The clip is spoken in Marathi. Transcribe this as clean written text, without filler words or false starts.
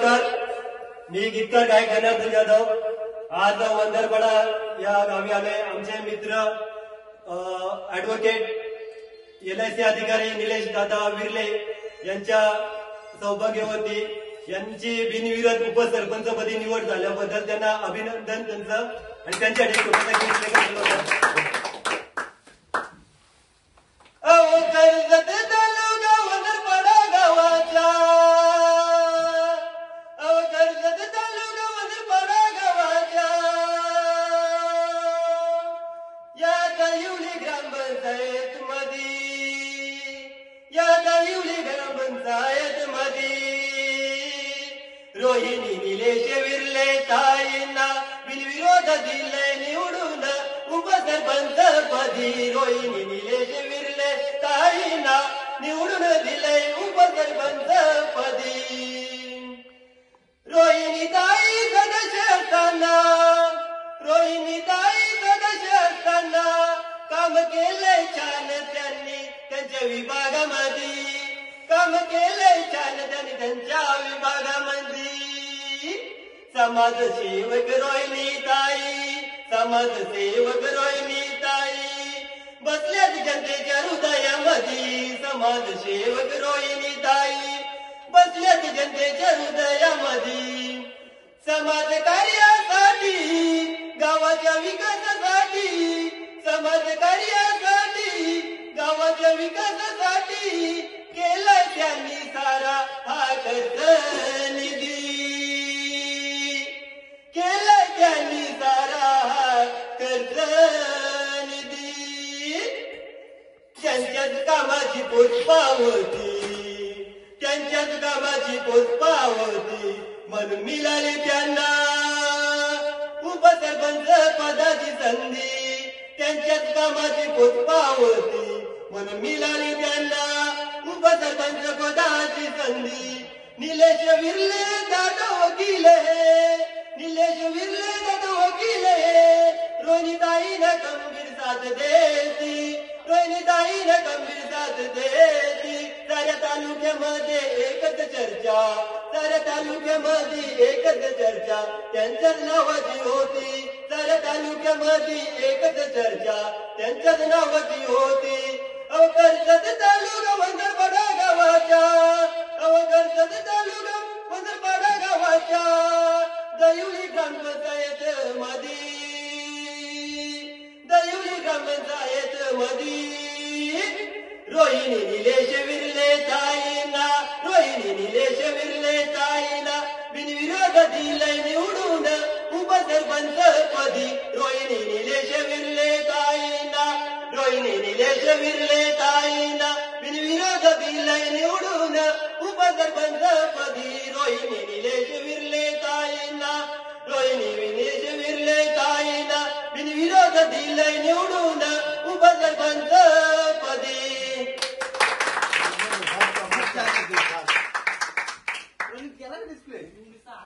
नमस्कार. मी गीतकार गायक जनार्दन जाधव. आज वंदरपाडा या गावी आले. आमचे मित्र ऍडव्होकेट LIC अधिकारी निलेश दादा विर्ले यांच्या सौभाग्यवती यांची बिनविरोध उपसरपंचपदी निवड झाल्याबद्दल त्यांना अभिनंदन त्यांचं आणि त्यांच्यासाठी छोटासा गीत केलं होतं. रोहिणी निलेश विर्ले ताईंना बिनविरोध दिले निवडून उपसरपंच पदी. रोहिणी निलेश विर्ले ताईंना निवडून दिले उपसरपंच पदी. रोहिणी ताई सदस्य असताना, रोहिणी ताई सदस्य असताना काम केले छान त्यांनी त्यांच्या विभागामध्ये. काम केले छान त्यांनी त्यांच्या विभागामध्ये. समाजसेवक रोहिणी ताई, समाजसेवक रोहिणी ताई बसल्यात जनतेच्या हृदयामध्ये. समाजसेवक रोहिणी ताई बसल्यात जनतेच्या हृदयामध्ये. समाज कार्यासाठी, गावाच्या विकासासाठी, समाज कार्यासाठी, गावाच्या विकासासाठी केला त्यांनी सारा हा खर्च निधी. केला त्यांनी सारा हा खर्च निधी. त्यांच्याच कामाची पोचपावती, त्यांच्याच कामाची पोचपावती म्हणून मिळाली त्यांना उपसरपंच पदाची संधी. त्यांच्याच कामाची पोचपावती म्हणून मिळाली त्यांना उपसरपंच पदाची संधी. निलेश विर्ले दादा वकील है, निलेश विर्ले दादा वकील है. रोहिणीताईने खंबीर साथ देती, रोहिणीताईने खंबीर साथ देती. साऱ्या तालुक्यामध्ये एकच चर्चा, साऱ्या तालुक्यामध्ये एकच चर्चा त्यांच्याच नावाची होती. साऱ्या तालुक्यामध्ये एकच चर्चा त्यांच्याच नावाची होती. कर्जत तालुका वंदरपाडा गावाच्या, कर्जत तालुका वंदरपाडा गावाच्या दहिवली ग्रामपंचायत मध्ये, दहिवली ग्रामपंचायत मध्ये रोहिणी निलेश विर्ले ताईंना, रोहिणी निलेश विर्ले ताईंना बिनविरोध दिले निवडून उपसरपंच पदी. रोहिणी निलेश विर्ले ताईंना, रोहिणी निलेश विर्ले ताईंना बिनविरोध दिले निवडून उपसरपंच पदी. रोहिणी निलेश विर्ले ताईंना, रोहिणी निलेश विर्ले ताईंना बिनविरोध दिले निवडून उपसरपंच